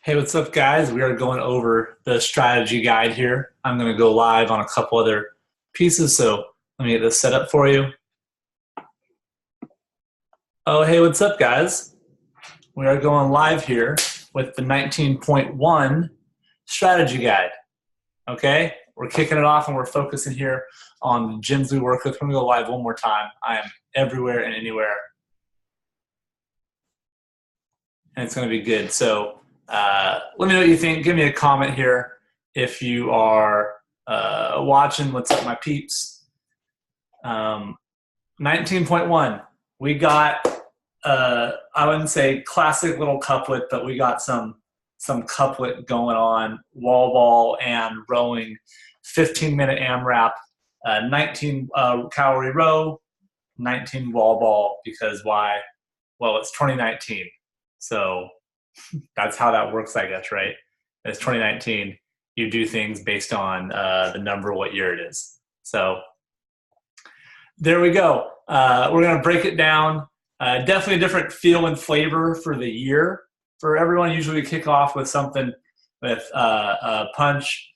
Hey, what's up, guys? We are going over the strategy guide here. I'm going to go live on a couple other pieces, so let me get this set up for you. Oh, hey, what's up, guys? We are going live here with the 19.1 strategy guide. Okay, we're kicking it off and we're focusing here on the gyms we work with. We're going to go live one more time. I am everywhere and anywhere, and it's going to be good. So let me know what you think. Give me a comment here if you are watching. What's up, my peeps? 19.1. We got, I wouldn't say classic little couplet, but we got some couplet going on, wall ball and rowing, 15-minute AMRAP, 19 calorie row, 19 wall ball, because why? Well, it's 2019. So that's how that works, I guess, right? It's 2019. You do things based on the number, what year it is. So there we go. We're going to break it down. Definitely a different feel and flavor for the year for everyone. Usually we kick off with something with a punch.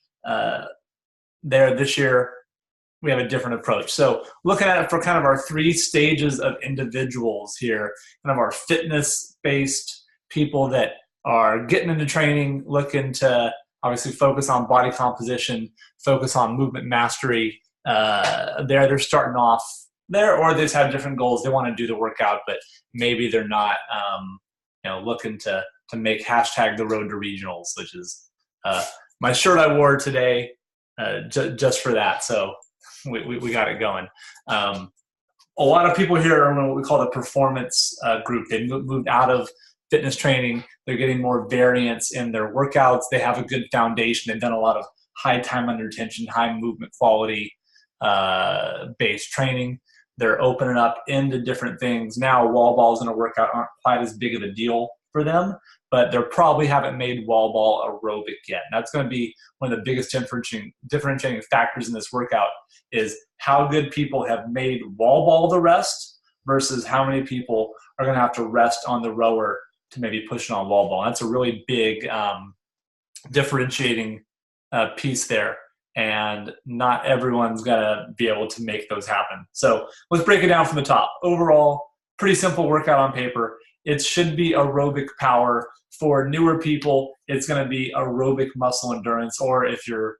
There this year, we have a different approach. So looking at it for kind of our three stages of individuals here, kind of our fitness-based people that are getting into training, looking to obviously focus on body composition, focus on movement mastery. They're starting off there, or they just have different goals. They want to do the workout, but maybe they're not, looking to make hashtag the road to regionals, which is my shirt I wore today just for that. So we got it going. A lot of people here are in what we call the performance group. They moved out of fitness training. They're getting more variance in their workouts. They have a good foundation. They've done a lot of high time under tension, high movement quality based training. They're opening up into different things. Now wall balls in a workout aren't quite as big of a deal for them, but they probably haven't made wall ball aerobic yet. And that's going to be one of the biggest differentiating factors in this workout is how good people have made wall ball the rest versus how many people are going to have to rest on the rower to maybe push it on wall ball. That's a really big differentiating piece there. And not everyone's going to be able to make those happen. So let's break it down from the top. Overall, pretty simple workout on paper. It should be aerobic power. For newer people, it's going to be aerobic muscle endurance, or if you're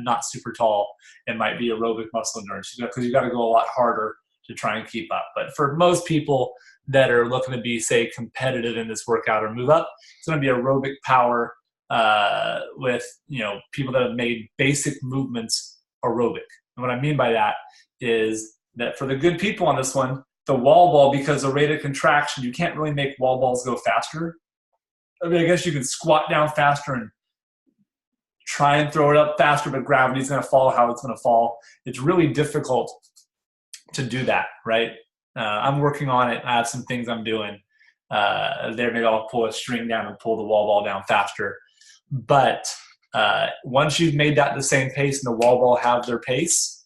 not super tall, it might be aerobic muscle endurance because you've got to go a lot harder to try and keep up. But for most people that are looking to be, say, competitive in this workout or move up, it's going to be aerobic power with people that have made basic movements aerobic. And what I mean by that is that for the good people on this one, the wall ball, because the rate of contraction, you can't really make wall balls go faster. I mean, I guess you can squat down faster and try and throw it up faster, but gravity's going to fall how it's going to fall. It's really difficult to do that, right? I'm working on it. I have some things I'm doing there. Maybe I'll pull a string down and pull the wall ball down faster. But once you've made that the same pace and the wall ball have their pace,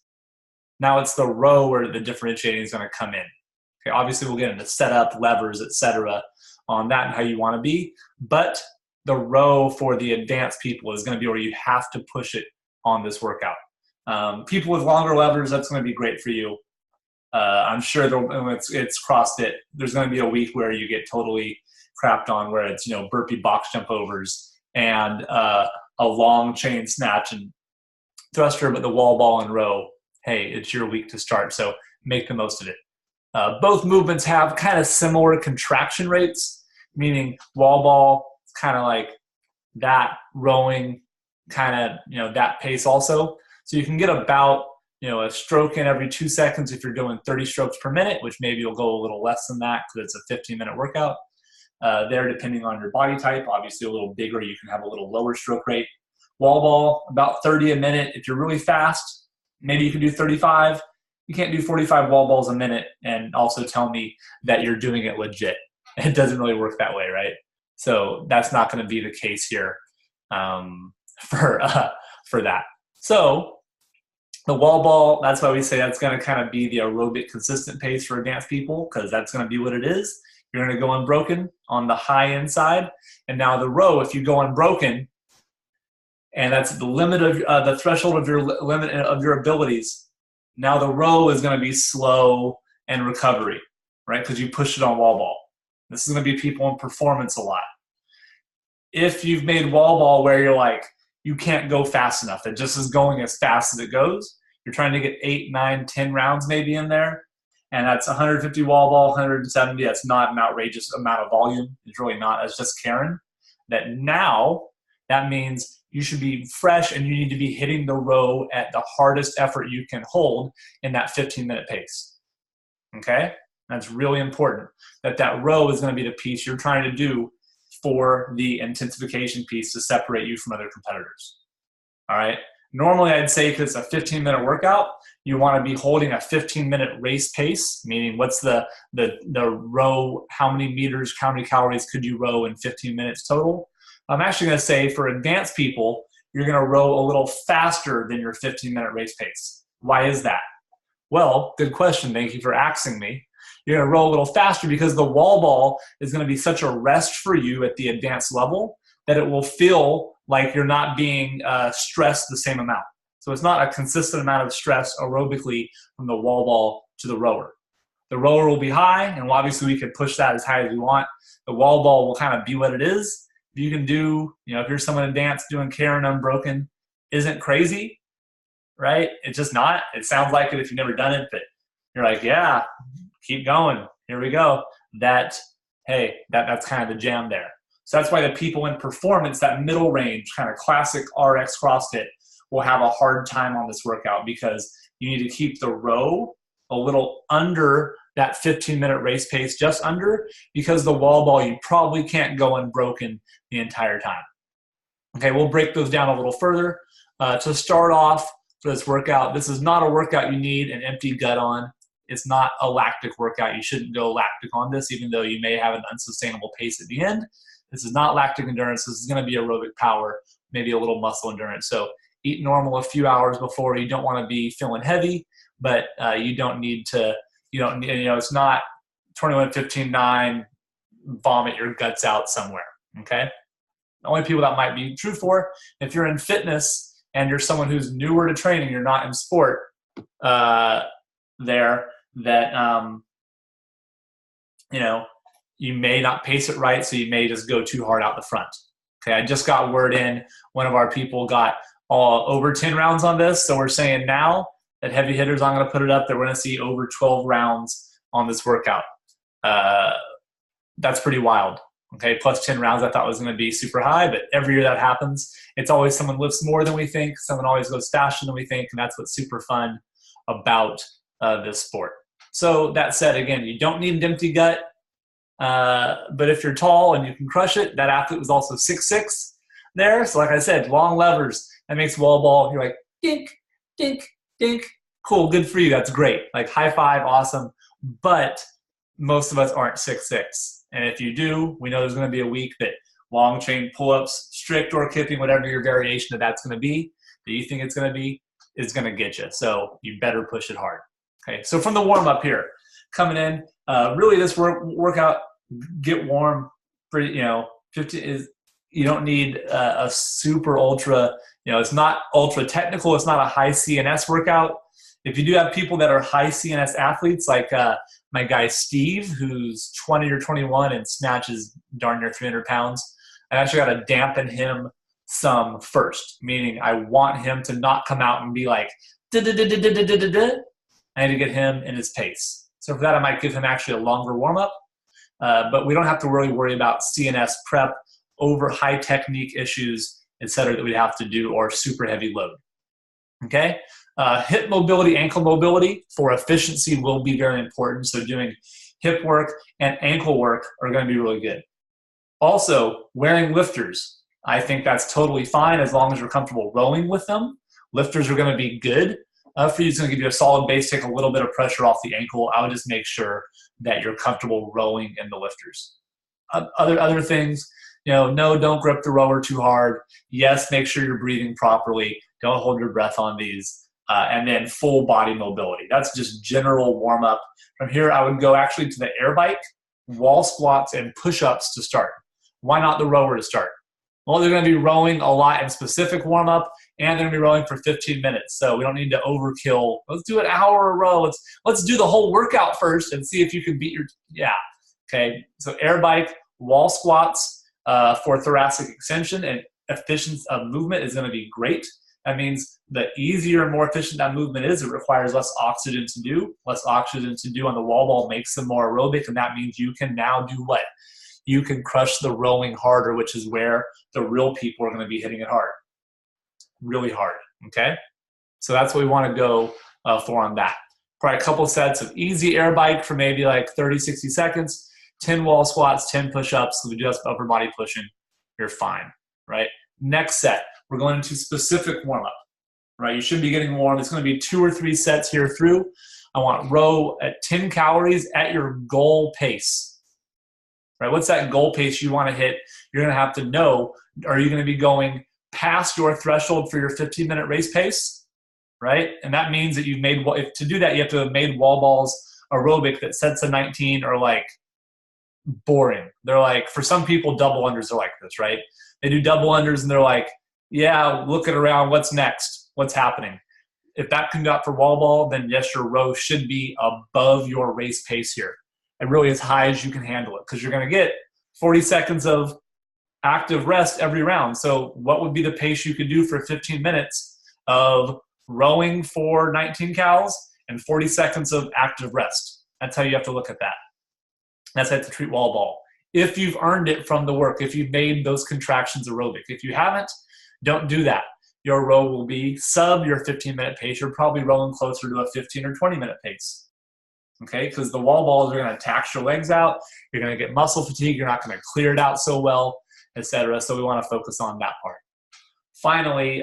now it's the row where the differentiating is going to come in. Okay, obviously we'll get into setup, levers, etc. on that and how you want to be. But the row for the advanced people is going to be where you have to push it on this workout. People with longer levers, that's going to be great for you. I'm sure it's CrossFit. There's going to be a week where you get totally crapped on, where it's burpee box jump overs and a long chain snatch and thruster, but the wall ball and row, hey, it's your week to start, so make the most of it. Both movements have kind of similar contraction rates, meaning wall ball is kind of like that, rowing kind of that pace also. So you can get about a stroke in every 2 seconds if you're doing 30 strokes per minute, which maybe you'll go a little less than that because it's a 15-minute workout. Depending on your body type, obviously a little bigger, you can have a little lower stroke rate. Wall ball, about 30 a minute. If you're really fast, maybe you can do 35. You can't do 45 wall balls a minute and also tell me that you're doing it legit. It doesn't really work that way, right? So that's not going to be the case here for that. So the wall ball, that's why we say that's going to kind of be the aerobic consistent pace for advanced people, because that's going to be what it is. You're going to go unbroken on the high inside. And now the row, if you go unbroken, and that's the limit of the threshold of your limit of your abilities, now the row is going to be slow and recovery, right? Because you pushed it on wall ball. This is going to be people in performance a lot. If you've made wall ball where you're like, you can't go fast enough, it just is going as fast as it goes, you're trying to get 8, 9, 10 rounds maybe in there, and that's 150 wall ball, 170, that's not an outrageous amount of volume. It's really not. It's just Karen. That means you should be fresh and you need to be hitting the row at the hardest effort you can hold in that 15-minute pace. Okay? That's really important. That row is going to be the piece you're trying to do for the intensification piece to separate you from other competitors. All right? Normally, I'd say because it's a 15-minute workout, you want to be holding a 15-minute race pace, meaning what's the row, how many meters, how many calories could you row in 15 minutes total? I'm actually going to say for advanced people, you're going to row a little faster than your 15-minute race pace. Why is that? Well, good question. Thank you for asking me. You're going to row a little faster because the wall ball is going to be such a rest for you at the advanced level that it will feel like you're not being stressed the same amount. So it's not a consistent amount of stress aerobically from the wall ball to the rower. The rower will be high, and obviously we can push that as high as we want. The wall ball will kind of be what it is. You can do, if you're someone advanced doing Karen unbroken, isn't crazy, right? It's just not. It sounds like it if you've never done it, but you're like, yeah, keep going. Here we go. That's kind of the jam there. So that's why the people in performance, that middle range, kind of classic RX CrossFit, will have a hard time on this workout because you need to keep the row a little under that 15-minute race pace, just under, because the wall ball, you probably can't go unbroken the entire time. Okay, we'll break those down a little further. To start off for this workout, this is not a workout you need an empty gut on. It's not a lactic workout. You shouldn't go lactic on this, even though you may have an unsustainable pace at the end. This is not lactic endurance. This is going to be aerobic power, maybe a little muscle endurance. So eat normal a few hours before. You don't want to be feeling heavy, but you don't need to, it's not 21-15-9, vomit your guts out somewhere, okay? The only people that might be true for, if you're in fitness and you're someone who's newer to training, you're not in sport you may not pace it right, so you may just go too hard out the front. Okay, I just got word in, one of our people got over 10 rounds on this, so we're saying now that heavy hitters, I'm going to put it up, that we're going to see over 12 rounds on this workout. That's pretty wild. Okay, plus 10 rounds I thought was going to be super high, but every year that happens. It's always someone lifts more than we think, someone always goes faster than we think, and that's what's super fun about this sport. So that said, again, you don't need an empty gut, but if you're tall and you can crush it, that athlete was also 6'6" there. So like I said, long levers, that makes wall ball, you're like, dink, dink, dink. Cool, good for you, that's great. Like high five, awesome. But most of us aren't 6'6". And if you do, we know there's going to be a week that long chain pull-ups, strict or kipping, whatever your variation of that's going to be, that you think it's going to be, is going to get you. So you better push it hard. Okay, so from the warm-up here, coming in, really this workout, get warm, pretty, 50 is, you don't need a super ultra, it's not ultra technical, it's not a high CNS workout. If you do have people that are high CNS athletes, like my guy Steve, who's 20 or 21 and snatches darn near 300 pounds, I actually got to dampen him some first, meaning I want him to not come out and be like, da-da-da-da-da-da-da-da. I need to get him in his pace. So for that, I might give him actually a longer warm-up, but we don't have to really worry about CNS prep over high technique issues, et cetera, that we have to do, or super heavy load. Okay? Hip mobility, ankle mobility for efficiency will be very important. So doing hip work and ankle work are going to be really good. Also, wearing lifters. I think that's totally fine as long as you're comfortable rowing with them. Lifters are going to be good for you. It's going to give you a solid base, take a little bit of pressure off the ankle. I would just make sure that you're comfortable rowing in the lifters. Other things, no, don't grip the rower too hard. Yes, make sure you're breathing properly. Don't hold your breath on these. And then full body mobility. That's just general warm up. From here, I would go actually to the air bike, wall squats and push-ups to start. Why not the rower to start? Well, they're going to be rowing a lot in specific warm-up, and they're going to be rowing for 15 minutes. So we don't need to overkill. Let's do an hour a row. Let's do the whole workout first and see if you can beat your, yeah. Okay, so air bike, wall squats for thoracic extension and efficiency of movement is going to be great. That means the easier and more efficient that movement is, it requires less oxygen to do. Less oxygen to do on the wall ball makes them more aerobic, and that means you can now do what? You can crush the rowing harder, which is where the real people are going to be hitting it hard. Really hard, okay? So that's what we want to go for on that. Probably a couple sets of easy air bike for maybe like 30, 60 seconds, 10 wall squats, 10 push-ups, so we just upper body pushing, you're fine, right? Next set, we're going into specific warm-up, right? You should be getting warm. It's going to be 2 or 3 sets here through. I want row at 10 calories at your goal pace, right? What's that goal pace you want to hit? You're going to have to know, are you going to be going past your threshold for your 15-minute race pace, right? And that means that you've made, if to do that, you have to have made wall balls aerobic that sets a 19 or like boring. They're like, for some people, double unders are like this, right? They do double unders and they're like, yeah, looking around, what's next? What's happening? If that can go up for wall ball, then yes, your row should be above your race pace here. And really as high as you can handle it, because you're going to get 40 seconds of active rest every round. So what would be the pace you could do for 15 minutes of rowing for 19 cals and 40 seconds of active rest? That's how you have to look at that. That's how you have to treat wall ball. If you've earned it from the work, if you've made those contractions aerobic. If you haven't, don't do that. Your row will be sub your 15-minute pace. You're probably rowing closer to a 15 or 20-minute pace. Okay, because the wall balls are going to tax your legs out. You're going to get muscle fatigue. You're not going to clear it out so well, etc. So we want to focus on that part. Finally,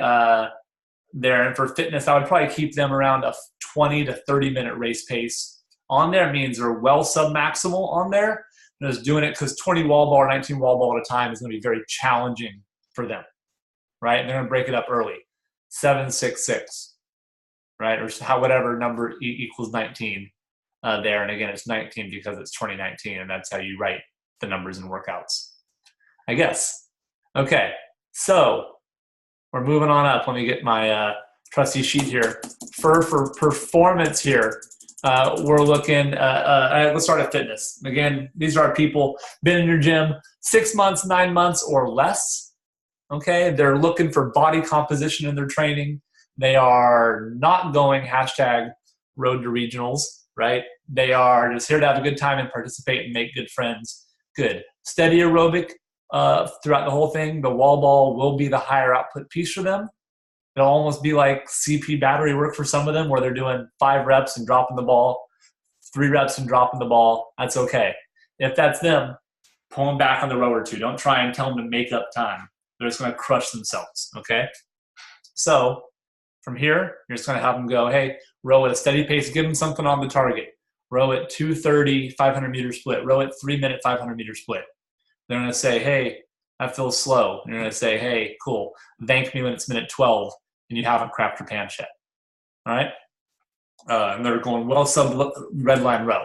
there, and for fitness, I would probably keep them around a 20 to 30-minute race pace. On there means they're well sub-maximal on there. And just doing it because 20 wall ball or 19 wall ball at a time is going to be very challenging for them, right? And they're going to break it up early, 7, 6, 6, right? Or how whatever number equals 19 there. And again, it's 19 because it's 2019, and that's how you write the numbers in workouts, I guess. Okay, so we're moving on up. Let me get my trusty sheet here. For performance here, we're looking, let's start at fitness. Again, these are people been in your gym 6 months, 9 months or less. Okay, they're looking for body composition in their training. They are not going hashtag road to regionals, right? They are just here to have a good time and participate and make good friends. Good. Steady aerobic throughout the whole thing. The wall ball will be the higher output piece for them. It'll almost be like CP battery work for some of them where they're doing 5 reps and dropping the ball, 3 reps and dropping the ball. That's okay. If that's them, pull them back on the row or 2. Don't try and tell them to make up time. They're just going to crush themselves, okay? So from here, you're just going to have them go, hey, row at a steady pace. Give them something on the target. Row at 2:30, 500-meter split. Row at 3-minute, 500-meter split. They're going to say, hey, that feels slow. And you're going to say, hey, cool. Thank me when it's minute 12 and you haven't crapped your pants yet. All right? And they're going well sub red line row.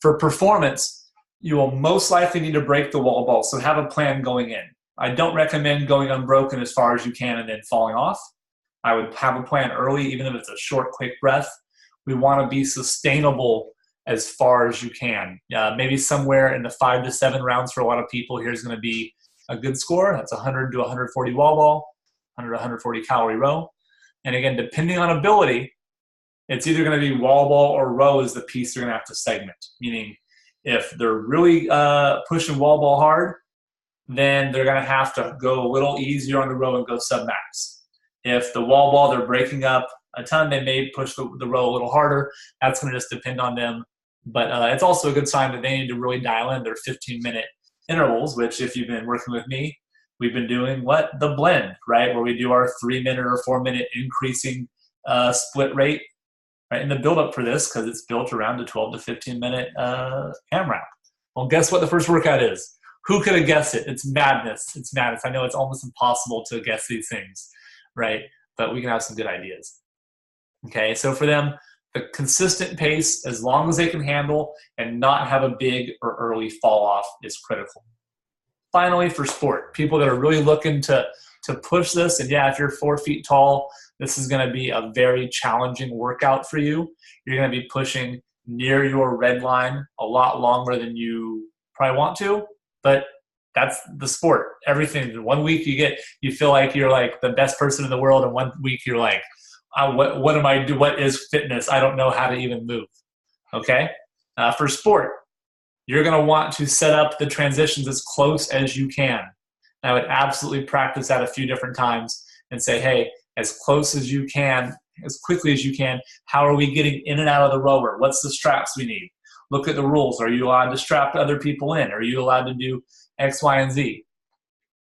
For performance, you will most likely need to break the wall ball, so have a plan going in. I don't recommend going unbroken as far as you can and then falling off. I would have a plan early, even if it's a short, quick breath. We want to be sustainable as far as you can. Maybe somewhere in the 5 to 7 rounds for a lot of people, here's going to be a good score. That's 100 to 140 wall ball, 100 to 140 calorie row. And again, depending on ability, it's either going to be wall ball or row is the piece they're going to have to segment. Meaning, if they're really pushing wall ball hard, then they're going to have to go a little easier on the row and go sub-max. If the wall ball, they're breaking up a ton, they may push the row a little harder. That's going to just depend on them. But it's also a good sign that they need to really dial in their 15-minute intervals, which if you've been working with me, we've been doing what? The blend, right? Where we do our 3-minute or 4-minute increasing split rate, right? And the build-up for this, because it's built around a 12 to 15-minute AMRAP. Well, guess what the first workout is? Who could have guessed it? It's madness. It's madness. I know it's almost impossible to guess these things, right? But we can have some good ideas. Okay, so for them, The consistent pace, as long as they can handle and not have a big or early fall off, is critical. Finally, for sport, people that are really looking to push this, and yeah, if you're 4 feet tall, this is going to be a very challenging workout for you. You're going to be pushing near your red line a lot longer than you probably want to, but that's the sport. Everything. 1 week you feel like you're like the best person in the world, and 1 week you're like, what am I do? What is fitness? I don't know how to even move. Okay. For sport, you're going to want to set up the transitions as close as you can. I would absolutely practice that a few different times and say, hey, as close as you can, as quickly as you can, how are we getting in and out of the rower? What's the straps we need? Look at the rules. Are you allowed to strap other people in? Are you allowed to do X, Y, and Z?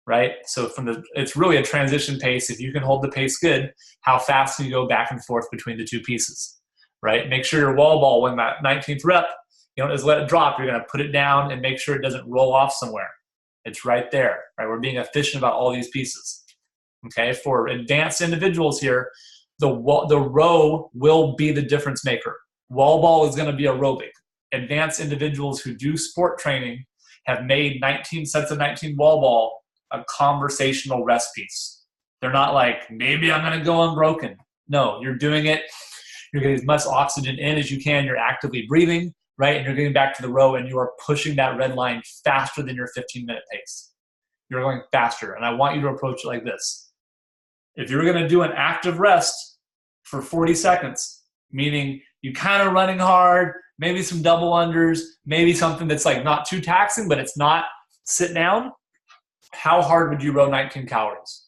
Right? So it's really a transition pace. If you can hold the pace good, how fast can you go back and forth between the two pieces? Right? Make sure your wall ball, when that 19th rep, you don't just let it drop. You're going to put it down and make sure it doesn't roll off somewhere. It's right there. Right? We're being efficient about all these pieces. Okay? For advanced individuals here, the row will be the difference maker. Wall ball is going to be aerobic. Advanced individuals who do sport training have made 19 sets of 19 wall ball a conversational rest piece. They're not like, maybe I'm going to go unbroken. No, you're doing it. You're getting as much oxygen in as you can. You're actively breathing, right? And you're getting back to the row, and you are pushing that red line faster than your 15-minute pace. You're going faster. And I want you to approach it like this. If you're going to do an active rest for 40 seconds, meaning you kind of running hard, maybe some double unders, maybe something that's like not too taxing, but it's not sit down, how hard would you row 19 calories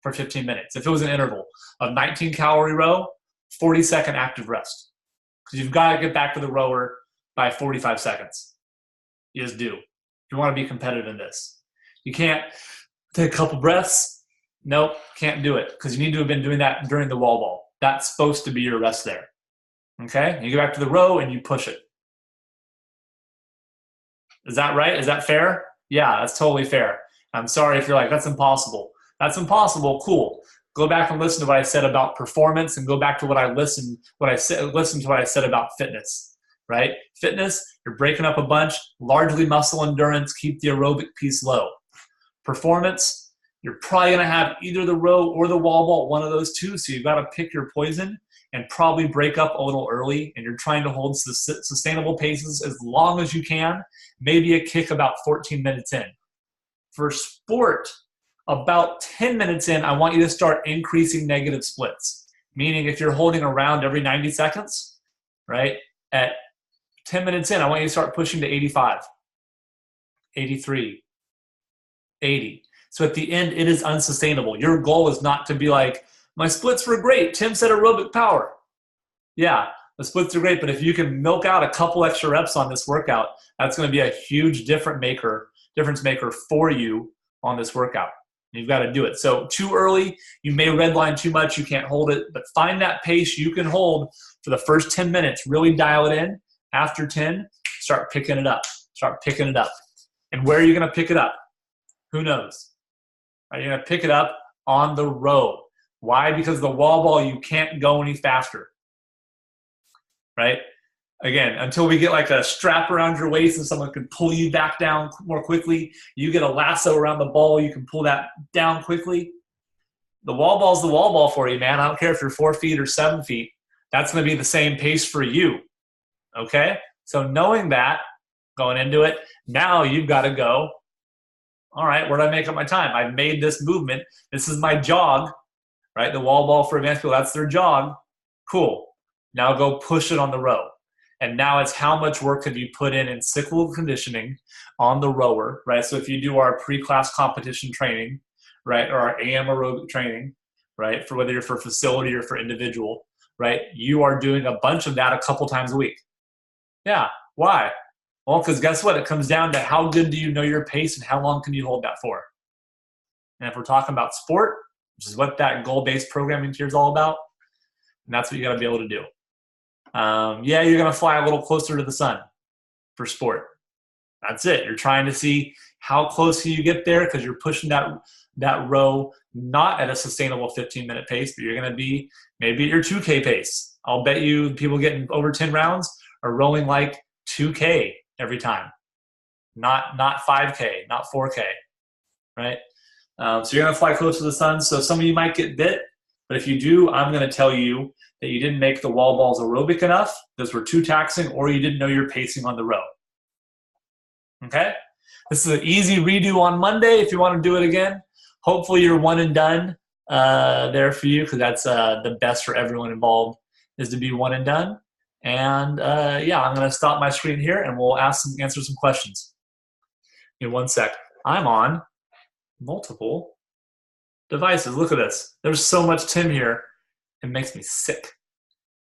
for 15 minutes? If it was an interval of 19 calorie row, 40-second active rest. Because you've got to get back to the rower by 45 seconds. You just do. You want to be competitive in this. You can't take a couple breaths. Nope, can't do it. Because you need to have been doing that during the wall ball. That's supposed to be your rest there. Okay? You get back to the row and you push it. Is that right? Is that fair? Yeah, that's totally fair. I'm sorry if you're like, that's impossible. That's impossible. Cool. Go back and listen to what I said about performance, and go back to listen to what I said about fitness, right? Fitness, you're breaking up a bunch, largely muscle endurance, keep the aerobic piece low. Performance, you're probably going to have either the row or the wall ball, one of those two, so you've got to pick your poison and probably break up a little early, and you're trying to hold sustainable paces as long as you can, maybe a kick about 14 minutes in. For sport, about 10 minutes in, I want you to start increasing negative splits. Meaning if you're holding around every 90 seconds, right, at 10 minutes in, I want you to start pushing to 85, 83, 80. So at the end, it is unsustainable. Your goal is not to be like, my splits were great. Tim said aerobic power. Yeah, the splits are great, but if you can milk out a couple extra reps on this workout, that's going to be a huge difference maker for you on this workout. You've got to do it. So too early, you may redline too much, you can't hold it, but find that pace you can hold for the first 10 minutes. Really dial it in. After 10, start picking it up. Start picking it up. And where are you going to pick it up? Who knows? Are you going to pick it up on the row? Why? Because the wall ball, you can't go any faster. Right? Again, until we get like a strap around your waist and someone can pull you back down more quickly, you get a lasso around the ball, you can pull that down quickly. The wall ball's the wall ball for you, man. I don't care if you're 4 feet or 7 feet. That's going to be the same pace for you. Okay? So knowing that, going into it, now you've got to go, all right, where do I make up my time? I've made this movement. This is my jog, right? The wall ball for advanced people, that's their jog. Cool. Now go push it on the row. And now it's how much work have you put in cyclical conditioning on the rower, right? So if you do our pre-class competition training, right, or our AM aerobic training, right, for whether you're for facility or for individual, right, you are doing a bunch of that a couple times a week. Yeah, why? Well, because guess what? It comes down to how good do you know your pace and how long can you hold that for? And if we're talking about sport, which is what that goal-based programming here is all about, and that's what you got to be able to do. Yeah, you're going to fly a little closer to the sun for sport. That's it. You're trying to see how close can you get there because you're pushing that row not at a sustainable 15-minute pace, but you're going to be maybe at your 2K pace. I'll bet you people getting over 10 rounds are rowing like 2K every time, not 5K, not 4K, right? So you're gonna fly close to the sun. So some of you might get bit, but if you do, I'm gonna tell you that you didn't make the wall balls aerobic enough, those were too taxing, or you didn't know your pacing on the row. Okay? This is an easy redo on Monday if you want to do it again. Hopefully you're one and done there for you, because that's the best for everyone involved, is to be one and done. And yeah, I'm gonna stop my screen here and we'll answer some questions. In one sec. I'm on multiple devices. Look at this. There's so much Tim here. It makes me sick.